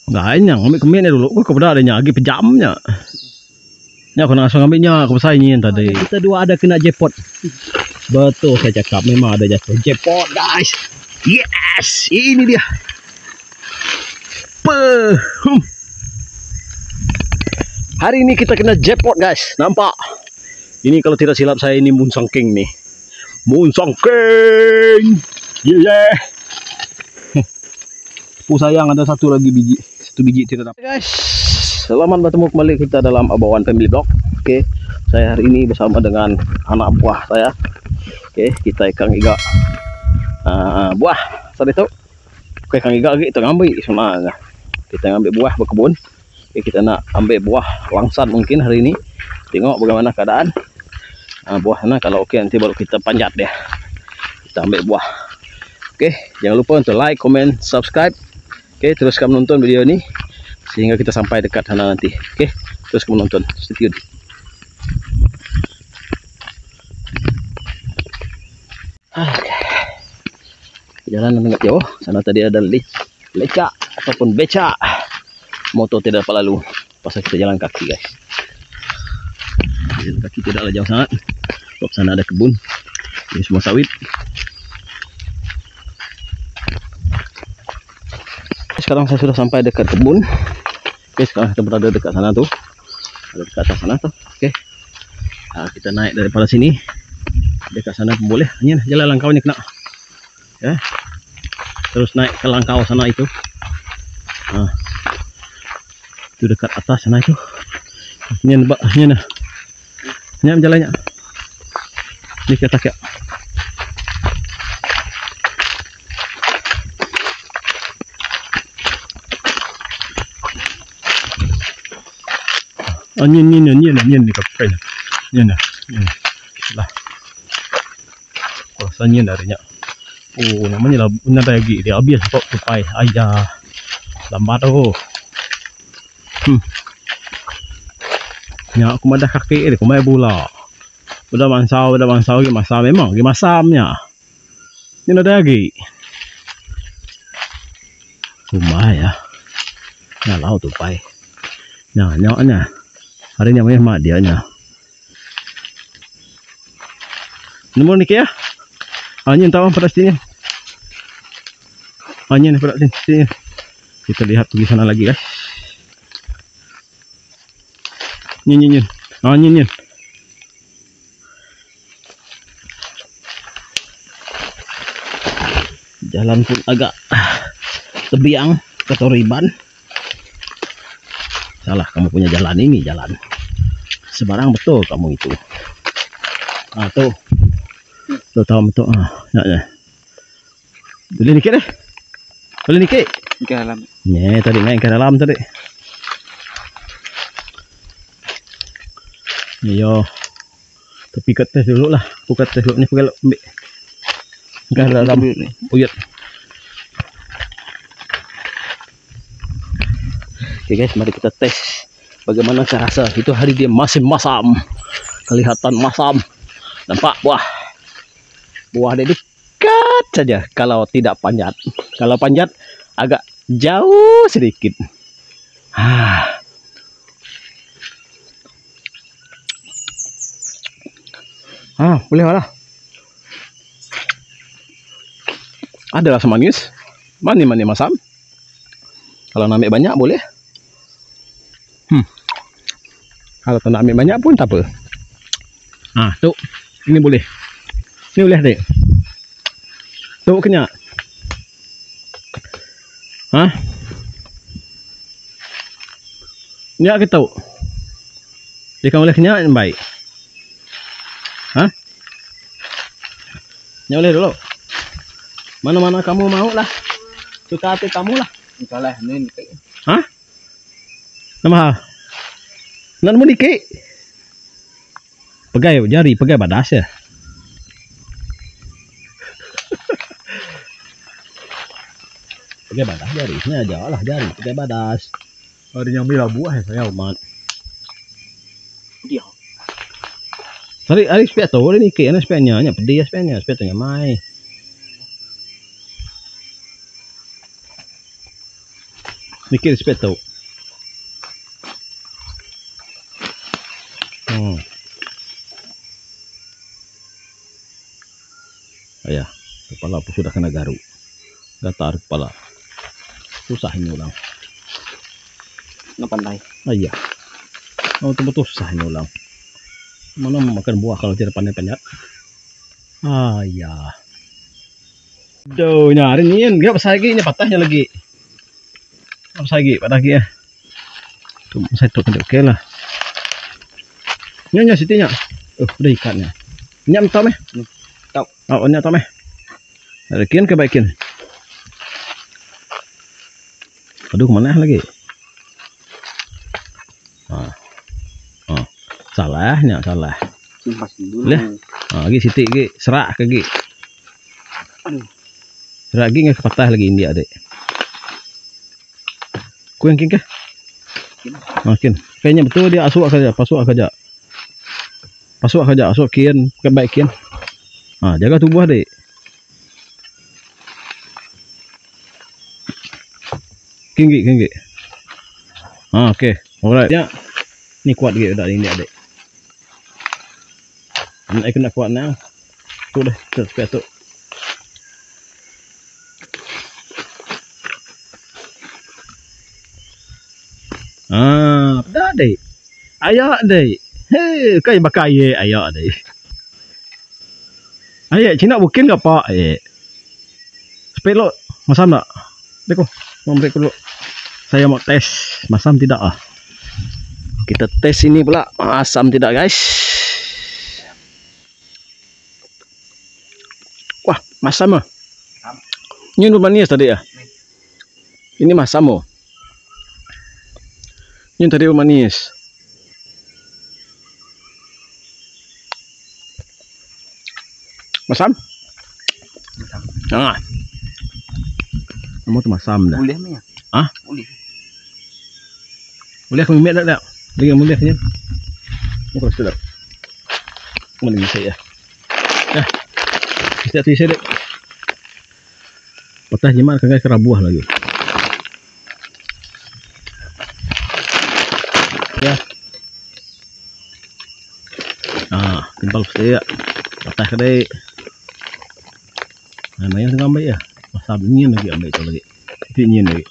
Dah nyang ambil kemin dulu. Kau dah ada nyang lagi pejamnya. Nya kau nak asal ambilnya aku pasal ini tadi. Kita dua ada kena jackpot. Betul saya cakap memang ada jackpot guys. Yes, ini dia. Hari ini kita kena jackpot guys. Nampak? Ini kalau tidak silap saya ini Moonsong King nih. Moonsong King. Yeah. Sayang ada satu biji tidak dapat. Guys, selamat bertemu kembali kita dalam Abawan Family Vlog. Oke, saya hari ini bersama dengan anak buah saya. Oke, kita ikan iga buah tadi tu. Oke, ikan iga lagi kita ngambil sebenarnya. Kita ngambil buah berkebun. Oke, kita nak ambil buah langsat mungkin hari ini. Tengok bagaimana keadaan buahnya. Kalau oke nanti baru kita panjat deh. Kita ambil buah. Oke, jangan lupa untuk like, comment, subscribe. Oke, teruskan menonton video ini sehingga kita sampai dekat sana nanti. Oke, teruskan menonton. Stay tune. Jalan agak jauh. Sana tadi ada lecak ataupun becak. Motor tidak dapat lalu. Pasal kita jalan kaki guys. Jalan kaki tidaklah jauh sangat. Sebab sana ada kebun. Ini semua sawit. Sekarang saya sudah sampai dekat kebun. Oke, sekarang kita berada dekat sana tuh. Ada dekat atas sana tuh. Oke. Kita naik daripada sini. Dekat sana pun boleh. Ini jalan langkaunya kena. Ya. Terus naik ke langkau sana itu. Itu dekat atas sana itu. Ini nebak, ini nah. Ini jalannya. Ini kita kayak nhìn cái cây này nhìn là sao nhìn dari nya namanya lah benar lagi dia habis kok tupai aja lambat nya aku madah kaki ni aku mai bola udah bangsau lagi masa memang lagi masamnya ini ada lagi ya laut tupai nyoknya hari ini memang dianya. Nomor ni ya? Angin tahu pada sini. Angin pada sini. Kita lihat pergi sana lagi guys. Nyin. Angin. Jalan pun agak tebiang, ketoriban. Salah kamu punya jalan ini, jalan sebarang betul kamu itu. Tuh tahu betul. Ya. Boleh dikit deh. Boleh dikit. Ke dalam. Nih tadi main ke dalam tadi. Yo. Tapi kat tes dulu lah. Buka tes dulu ni pergi ambil. Ke dalam ni. Uyut. Oke guys, mari kita tes bagaimana rasa. Itu hari dia masih masam, kelihatan masam. Nampak buah dia dekat saja kalau tidak panjat. Kalau panjat agak jauh sedikit. Boleh lah. Ada rasa manis, manis masam. Kalau nak ambil banyak boleh. Kalau tak nak ambil banyak pun tak apa. Tu ini boleh. Ini boleh dek. Tu kenyang. Nyak ke tahu. Dia kan boleh kenyang baik. Nyak boleh dulu. Mana-mana kamu mau lah. Suka hati kamu lah. Salah ni. Nama nak menikah pegai jari pegai badas ya. Pegai badas jarinya aja lah jari pegai badas. Ada yang bila buah ya saya umat. Dia. Hari sepet tu ni ke ana sepetnya nya pedih sepetnya mai. Mikir respeto. Ayah, kepala pun sudah kena garuk. Gatar kepala. Susah ini ulang. Nggak pandai. Ayah. Betul-betul susah ini ulang. Mana mau makan buah kalau tidak pandai-pandai. Ayah. Duh, nyari ni kan. Gak pasal lagi, ini patahnya lagi. Pasal lagi, patah lagi ya. Tuh, saya tuh oke lah. Nyonya sitinya. Udah ikannya. Nyam tau meh. Tau. Oh, nyam tau meh. Ada kian ke baikin. Aduh, mana lagi? Salahnya salah. Simpas dulu. Lihat. Lagi siti lagi serak lagi. Serak lagi nggak patah lagi India dek. Ku yang kingkah. Makin. Kayaknya betul dia asuk saja, pasuk saja. Pasuk saja, asuk kian, kebaik kian. Jaga tubuh dek. Kinggi. Oke. Alright ya. Ni kuat gitu dah ini adik. Ini kena kuat now. Tu dah, tu. Dah dek. Ayak dek. Hei, kai bakai ayak dek. Ayak Cina bukin ke pak? Sepelok masam tak? Deko, mau break dulu. Saya mau tes masam tidak ah. Kita tes ini pula masam tidak guys. Wah masam ah. Ini udah manis tadi ya. Ini masam oh. Ini tadi udah manis. Masam? Masam. Kamu tuh masam dah. Boleh mah ya? Boleh. Boleh kami mek dak. Lagi boleh ni. Mau sudah. Mana bisa ya? Dah. Bisa tulis dek. Patah jimat kagak kerabuah lagi. Ya. Timpal pasti ya. Patah kedai. Namanya tengah ambil ya. Masa begini lagi ambil itu lagi. Ini lagi.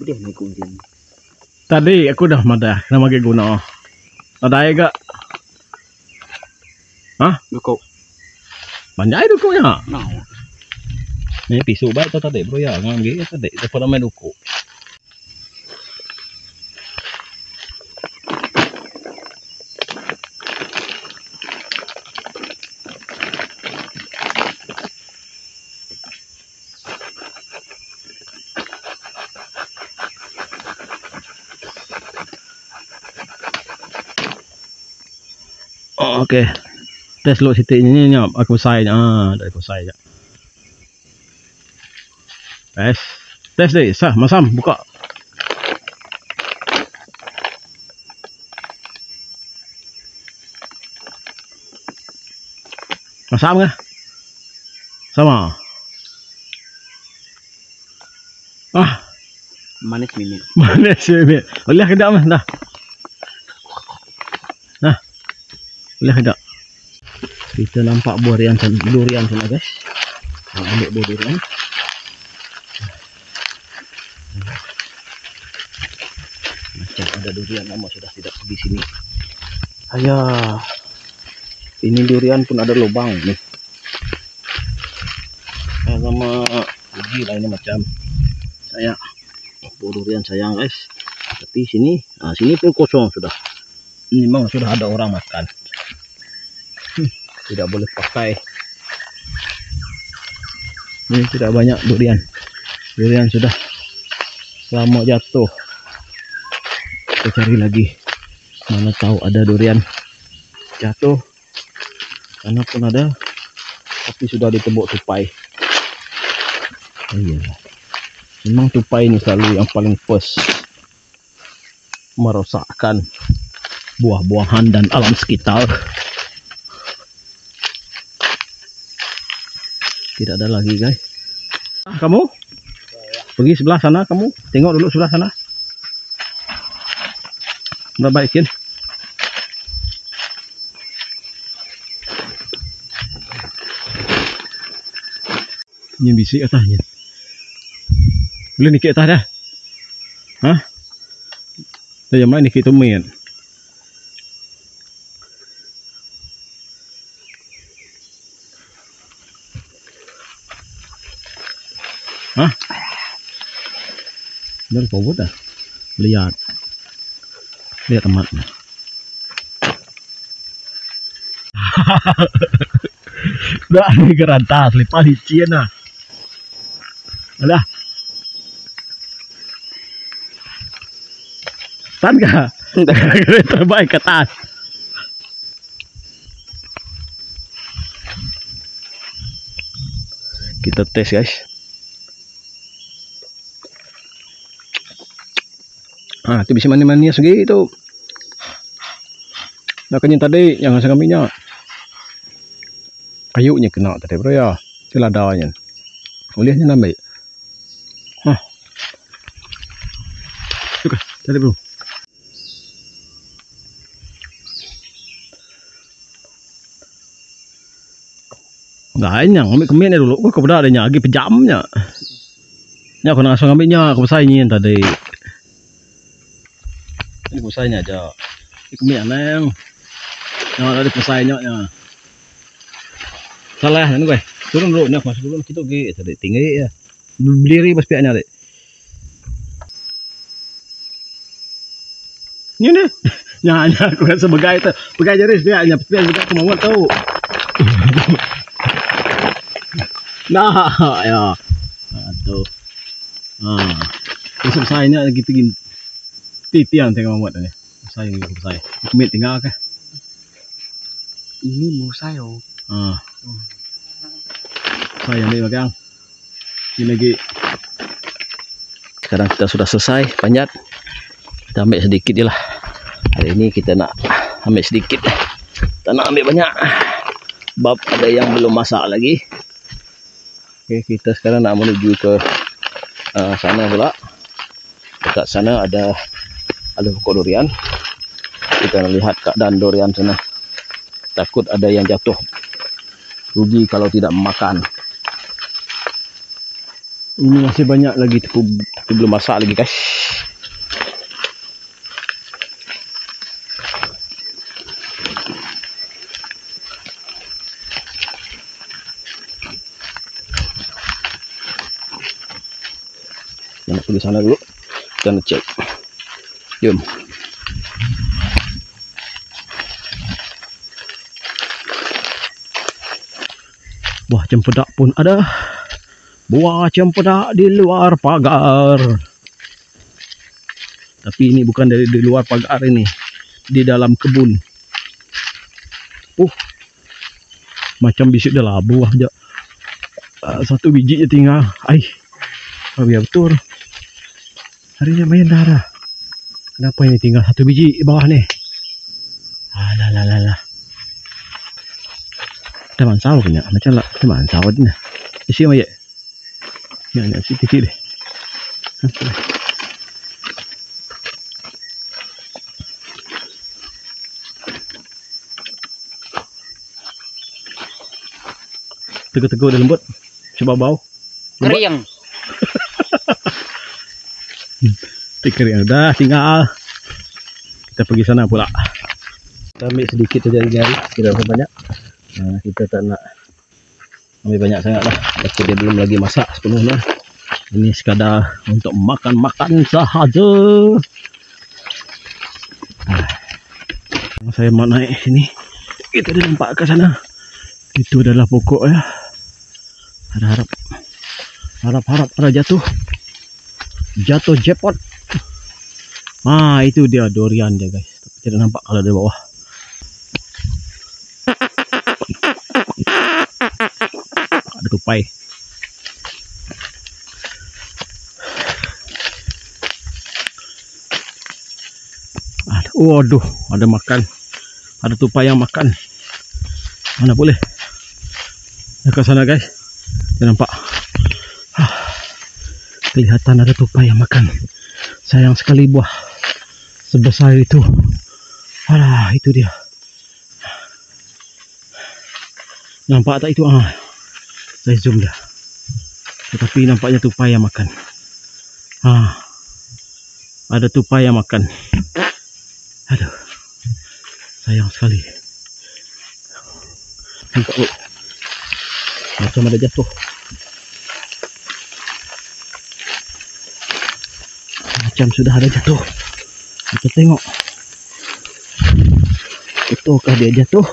Dia naik kunjung. Tadi aku dah madah nama ke guna. Ada gak? Duko. Banyak duko ya. Nah. Ni pisau baik tu tadi bro ya. Ngambil tadi depan main duko. Oke. Tes lo sitik ini nyap aku sai dah aku sai je. Tes deh sah masam buka. Masam ke? Sama. Manis minit. Manis minit. Boleh kedak mah dah. Boleh tidak? Kita nampak buah durian sana guys. Ambil buah durian. Macam ada durian lama sudah tidak di sini. Ayah, ini durian pun ada lubang nih. Sama gigi lah ini macam saya. Buah durian sayang guys. Tapi sini pun kosong sudah. Ini memang sudah ada orang makan. Tidak boleh pakai. Ini tidak banyak durian. Durian sudah lama jatuh. Kita cari lagi. Mana tahu ada durian jatuh. Karena pun ada, tapi sudah ditebuk tupai. Iya. Memang tupai ini selalu yang paling first merosakkan buah-buahan dan alam sekitar. Tidak ada lagi guys. Kamu pergi sebelah sana, kamu tengok dulu sebelah sana. Udah baikin. Ini bisik atasnya. Boleh nikik atas dah. Hah? Dah jam lain nikik tumen. Hah? Dah pawut dah. Lihat. Lihat tematnya. Dah ni gerantas lepas licin lah. Alah. Tan kah? Terbaik ke atas. Kita tes guys. Ah, tu bisa mani-mani segitu. Nah, kan yang tadi yang asal kaminya. Kayunya kena tadi bro ya. Celadanya. Olehnya nambai. Hah. Suka, tadi bro. Enggak yang ambil kemin dulu. Kau kepada adanya lagi pejamnya. Ya kau langsung ambilnya aku pesainya tadi. Ini pesainya aja. Ini kemin neng. Yang ada pesainya nya. Salah anu gue. Turun dulu nya masuk dulu kita ge tadi tinggi ya. Berdiri pas piaknya dek. Ini nih. Nya aku kan sebagai itu. Sebagai jeris dia nya sebagai kemauan tahu. Nah, ya. Aduh. Ah. Terus pesainya gitu gini. Titian tengok muat ni. Pesai ni pesai. Kemit tinggal ke? Ini mau saya. Ah. Saya ni bagang. Ini lagi. Sekarang kita sudah selesai panjat. Kita ambil sedikit je lah. Hari ini kita nak ambil sedikit. Kita nak ambil banyak. Sebab ada yang belum masak lagi. Oke, kita sekarang nak menuju ke sana pula. Dekat sana ada pokok durian. Kita nak lihat keadaan durian sana. Takut ada yang jatuh. Rugi kalau tidak makan. Ini masih banyak lagi tepu belum masak lagi guys. Kita pergi sana dulu. Kita nak cek. Jom. Buah cempedak pun ada. Buah cempedak di luar pagar. Tapi ini bukan dari di luar pagar ini. Di dalam kebun. Macam bisik dah lah buah aja. Satu biji je tinggal. Ai. Biar betul. Harinya main darah. Kenapa ini tinggal satu biji di bawah ni? Alah. Teman sawah punya. Macam lah. Teman sawah ni. Isi apa ya? Yang si kecil deh. Teguh-teguh dan lembut. Coba bau. Kering. Tikir yang udah tinggal. Kita pergi sana pula. Kita ambil sedikit saja jari, tidak banyak. Nah, kita tak nak ambil banyak sangat lah. Tapi dia belum lagi masak sepenuhnya. Ini sekadar untuk makan-makan sahaja. Saya mau naik sini. Kita nampak ke sana. Itu adalah pokok ya. Harap ada jatuh jackpot. Itu dia durian dia guys. Tapi tidak nampak kalau di bawah. Ada tupai. Waduh, ada makan. Ada tupai yang makan. Mana boleh. Ke sana guys. Nampak. Kelihatan ada tupai yang makan. Sayang sekali buah sebesar itu. Alah, itu dia. Nampak tak itu? Saya zoom dah. Tetapi nampaknya tupai yang makan. Ada tupai yang makan. Aduh, sayang sekali. Nampak tu, macam ada jatuh. Macam sudah ada jatuh. Kita tengok, betulkah dia jatuh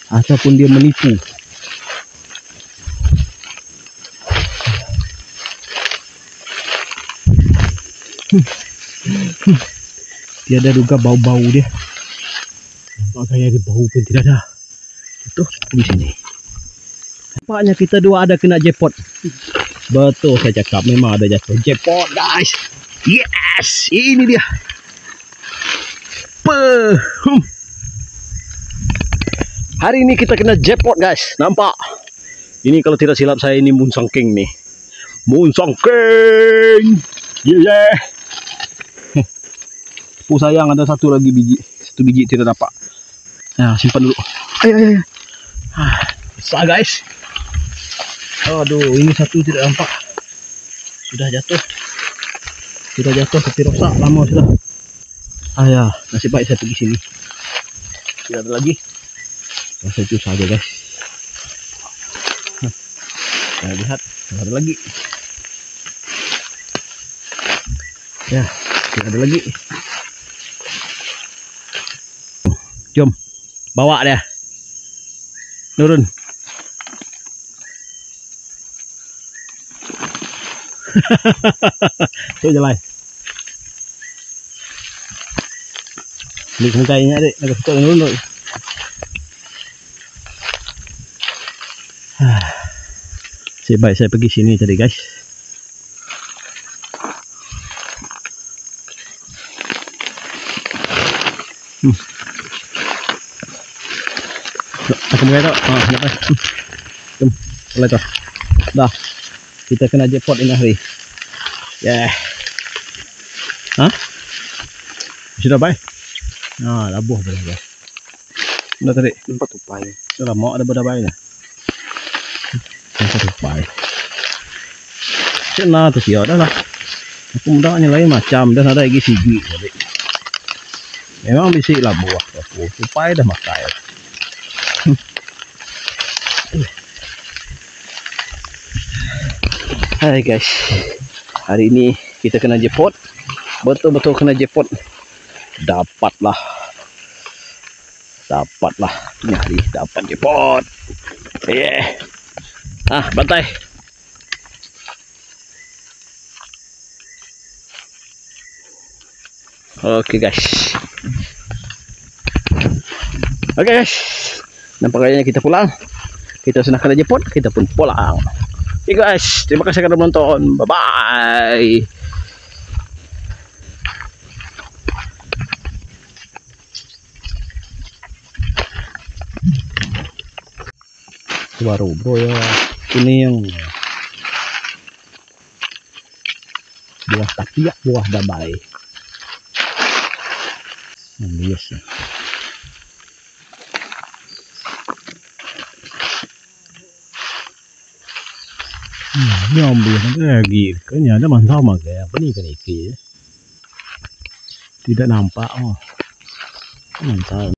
ataupun dia menipu. Tiada duga bau-bau dia. Makanya dia bau pun tidak ada. Itu di sini. Nampaknya kita dua ada kena jackpot. Betul saya cakap, memang ada jatuh jackpot, guys. Yes, ini dia. Hari ini kita kena jackpot, guys. Nampak? Ini kalau tidak silap saya ini Moonsong King nih. Moonsong King. Yeah. Sayang ada satu lagi biji. Satu biji tidak dapat. Nah, simpan dulu. Ayo. Besar, guys. Aduh, ini satu tidak nampak. Sudah jatuh. Tapi rosak lama sudah. Ya, nasib baik saya pergi sini. Tidak ada lagi. Rasa itu saja, guys. Nah, lihat, tidak ada lagi. Ya, tidak ada lagi. Jom, bawa dia. Turun. Tu jalan. Ni kentainya dek, nak tutup dulu. Baik saya pergi sini tadi, guys. Aku mau kata, kenapa? Boleh tu. Dah, kita kena jackpot ini hari. Sudah baik. Labuh boleh. Sudah tadi. Nampak tupai. Sudah mau ada berapa ini? Nampak tupai. Cina tu siapa dah lah. Aku mudahnya lain macam dan ada lagi sigi. Memang bisik lah buah. Tupai dah makai. Hai guys, hari ini kita kena jackpot. Betul-betul kena jackpot. Dapatlah ini hari dapat jackpot. Bantai. Oke guys. Nampaknya kita pulang. Kita sudah kena jackpot, kita pun pulang. Oke guys, terima kasih karena menonton. Bye bye. Baru bro ya, ini yang buah tapiak, buah dabai. Bias ya. Ini ambil lagi, kayaknya ada mantap kayak apa nih kan iki. Tidak nampak, mantap.